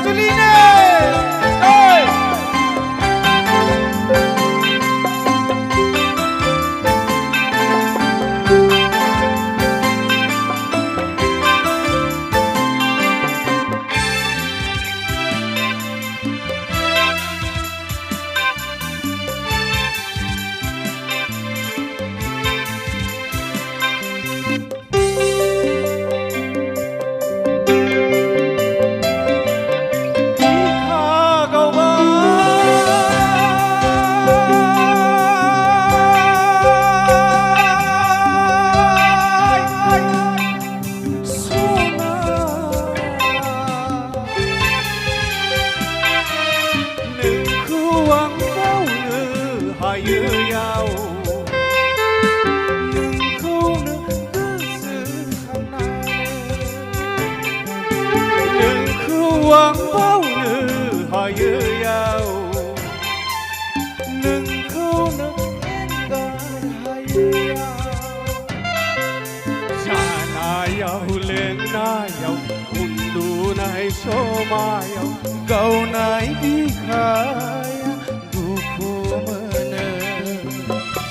gasoline. Hey. Quang bao nữ hỏi yêu nâng khâu nâng em gần hay cha na yêu lên na yêu undu nai so ma yêu gau nai bi khai du khu mơ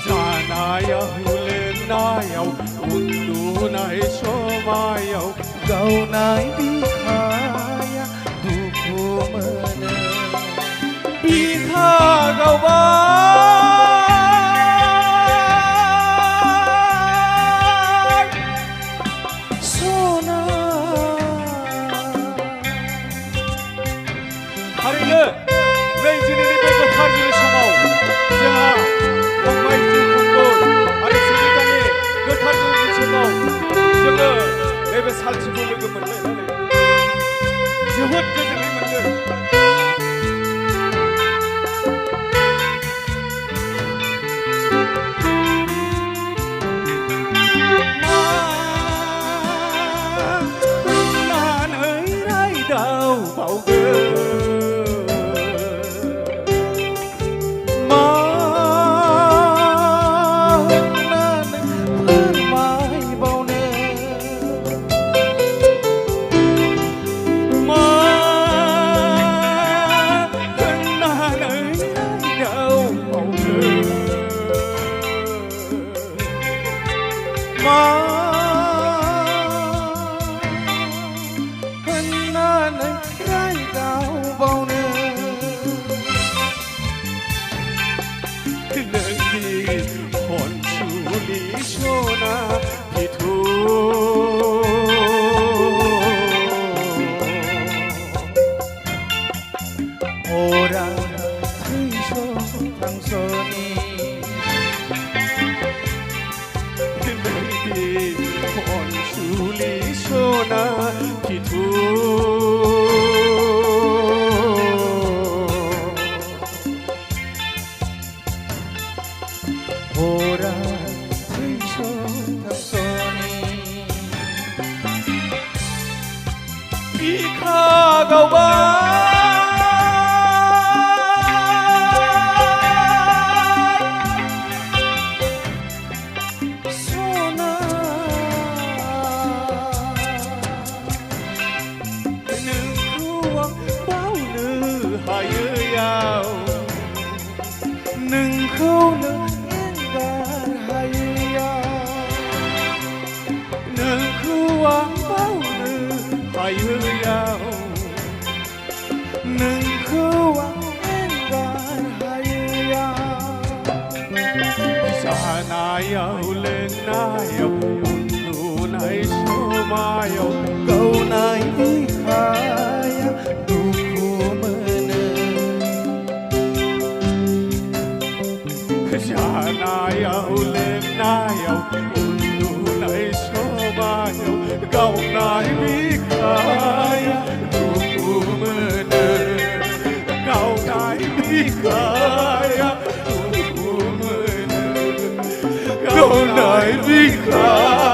cha na yêu lên na yêu undu nai so ma yêu gau nai bi khai bi kha gau ba sona 하리는 레이즈니니 베고 타르는 समाव जोंहा फंबाय जिउखुंगुर आरो सुनितानि गोथार जिउनि समाव जोङो नैबे सालथिखौ लोगो मोनलायनानै जोबोद गोजोननाय मोनदों Go night, be